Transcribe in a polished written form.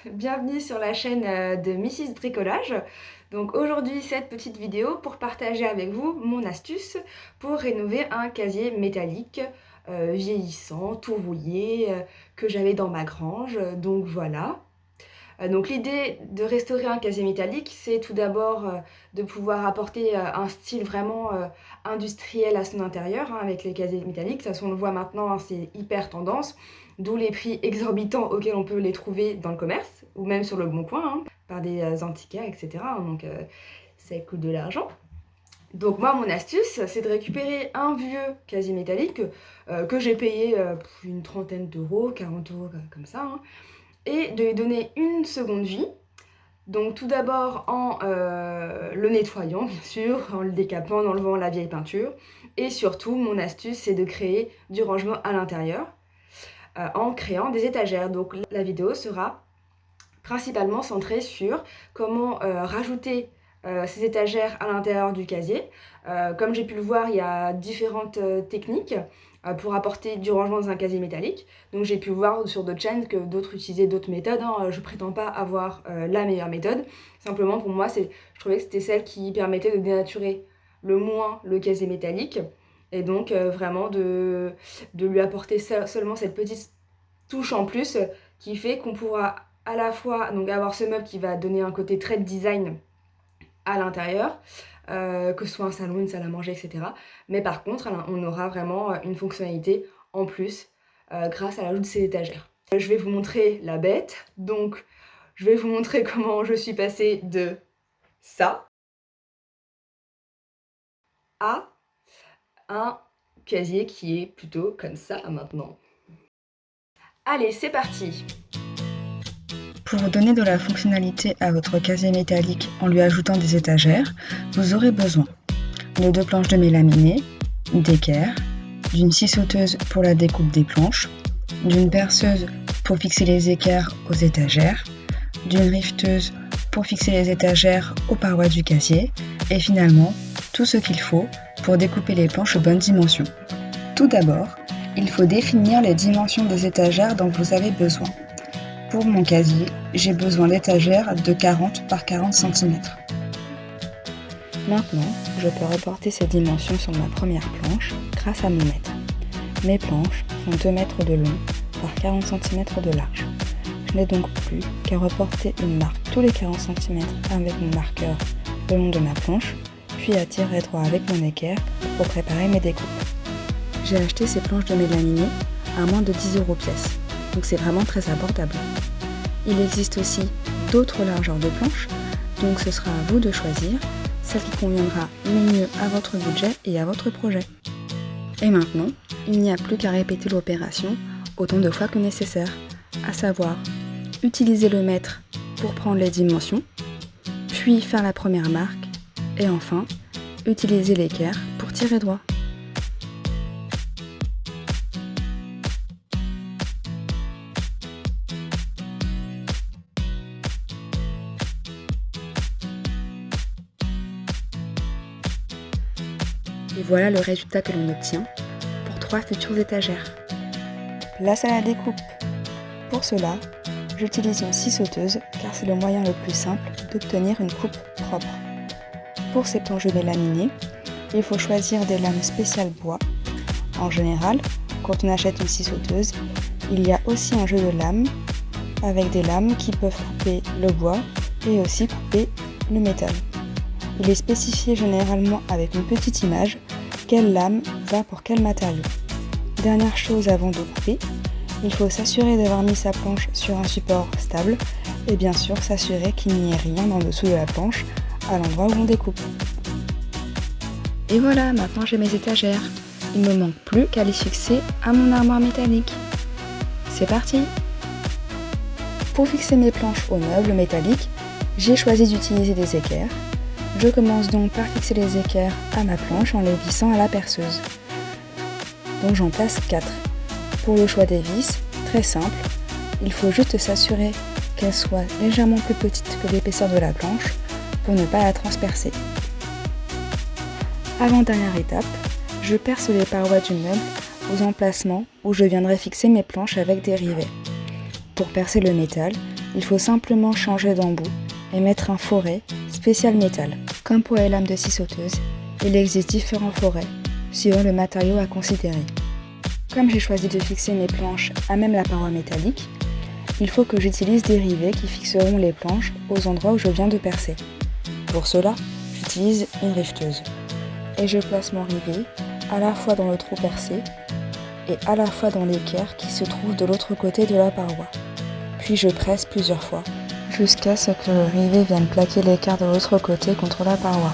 bienvenue sur la chaîne de Mrs Bricolage. Donc aujourd'hui cette petite vidéo pour partager avec vous mon astuce pour rénover un casier métallique vieillissant, tout rouillé, que j'avais dans ma grange. Donc voilà. Donc l'idée de restaurer un casier métallique, c'est tout d'abord de pouvoir apporter un style vraiment industriel à son intérieur, hein, avec les casiers métalliques. Ça, on le voit maintenant, hein, c'est hyper tendance, d'où les prix exorbitants auxquels on peut les trouver dans le commerce, ou même sur le Bon Coin, hein, par des antiquaires, etc. Donc ça coûte de l'argent. Donc moi, mon astuce, c'est de récupérer un vieux casier métallique que j'ai payé une trentaine d'euros, 40 euros, comme ça, hein, et de lui donner une seconde vie. Donc tout d'abord en le nettoyant, bien sûr, en le décapant, en enlevant la vieille peinture. Et surtout, mon astuce, c'est de créer du rangement à l'intérieur en créant des étagères. Donc la vidéo sera principalement centrée sur comment rajouter ces étagères à l'intérieur du casier. Comme j'ai pu le voir, il y a différentes techniques pour apporter du rangement dans un casier métallique. Donc j'ai pu voir sur d'autres chaînes que d'autres utilisaient d'autres méthodes. Je ne prétends pas avoir la meilleure méthode. Simplement pour moi, je trouvais que c'était celle qui permettait de dénaturer le moins le casier métallique. Et donc vraiment de lui apporter seulement cette petite touche en plus qui fait qu'on pourra à la fois donc avoir ce meuble qui va donner un côté très design à l'intérieur, que ce soit un salon, une salle à manger, etc. Mais par contre, on aura vraiment une fonctionnalité en plus grâce à l'ajout de ces étagères. Je vais vous montrer la bête, donc je vais vous montrer comment je suis passée de ça à un casier qui est plutôt comme ça maintenant. Allez, c'est parti! Pour donner de la fonctionnalité à votre casier métallique en lui ajoutant des étagères, vous aurez besoin de 2 planches de mélaminé, d'équerre, d'une scie sauteuse pour la découpe des planches, d'une perceuse pour fixer les équerres aux étagères, d'une rifteuse pour fixer les étagères aux parois du casier et finalement tout ce qu'il faut pour découper les planches aux bonnes dimensions. Tout d'abord, il faut définir les dimensions des étagères dont vous avez besoin. Pour mon casier, j'ai besoin d'étagères de 40 par 40 cm. Maintenant, je peux reporter ces dimensions sur ma première planche grâce à mon mètre. Mes planches font 2 mètres de long par 40 cm de large. Je n'ai donc plus qu'à reporter une marque tous les 40 cm avec mon marqueur le long de ma planche, puis à tirer droit avec mon équerre pour préparer mes découpes. J'ai acheté ces planches de mélaminé à moins de 10 € pièce, donc c'est vraiment très abordable. Il existe aussi d'autres largeurs de planches, donc ce sera à vous de choisir celle qui conviendra le mieux à votre budget et à votre projet. Et maintenant, il n'y a plus qu'à répéter l'opération autant de fois que nécessaire, à savoir utiliser le mètre pour prendre les dimensions, puis faire la première marque, et enfin, utiliser l'équerre pour tirer droit. Et voilà le résultat que l'on obtient pour 3 futures étagères. Place à la découpe. Pour cela, j'utilise une scie sauteuse car c'est le moyen le plus simple d'obtenir une coupe propre. Pour ces planches de mélaminé, il faut choisir des lames spéciales bois. En général, quand on achète une scie sauteuse, il y a aussi un jeu de lames avec des lames qui peuvent couper le bois et aussi couper le métal. Il est spécifié généralement avec une petite image quelle lame va pour quel matériau. Dernière chose avant de couper, il faut s'assurer d'avoir mis sa planche sur un support stable et bien sûr s'assurer qu'il n'y ait rien en dessous de la planche à l'endroit où on découpe. Et voilà, maintenant j'ai mes étagères. Il ne me manque plus qu'à les fixer à mon armoire métallique. C'est parti! Pour fixer mes planches aux meubles métalliques, j'ai choisi d'utiliser des équerres. Je commence donc par fixer les équerres à ma planche en les vissant à la perceuse. Donc j'en place 4. Pour le choix des vis, très simple, il faut juste s'assurer qu'elles soient légèrement plus petites que l'épaisseur de la planche pour ne pas la transpercer. Avant-dernière étape, je perce les parois du meuble aux emplacements où je viendrai fixer mes planches avec des rivets. Pour percer le métal, il faut simplement changer d'embout et mettre un foret spécial métal. Comme pour les lames de scie sauteuse, il existe différents forets suivant le matériau à considérer. Comme j'ai choisi de fixer mes planches à même la paroi métallique, il faut que j'utilise des rivets qui fixeront les planches aux endroits où je viens de percer. Pour cela, j'utilise une rifteuse. Et je place mon rivet à la fois dans le trou percé et à la fois dans l'équerre qui se trouve de l'autre côté de la paroi. Puis je presse plusieurs fois, jusqu'à ce que le rivet vienne plaquer l'équerre de l'autre côté contre la paroi.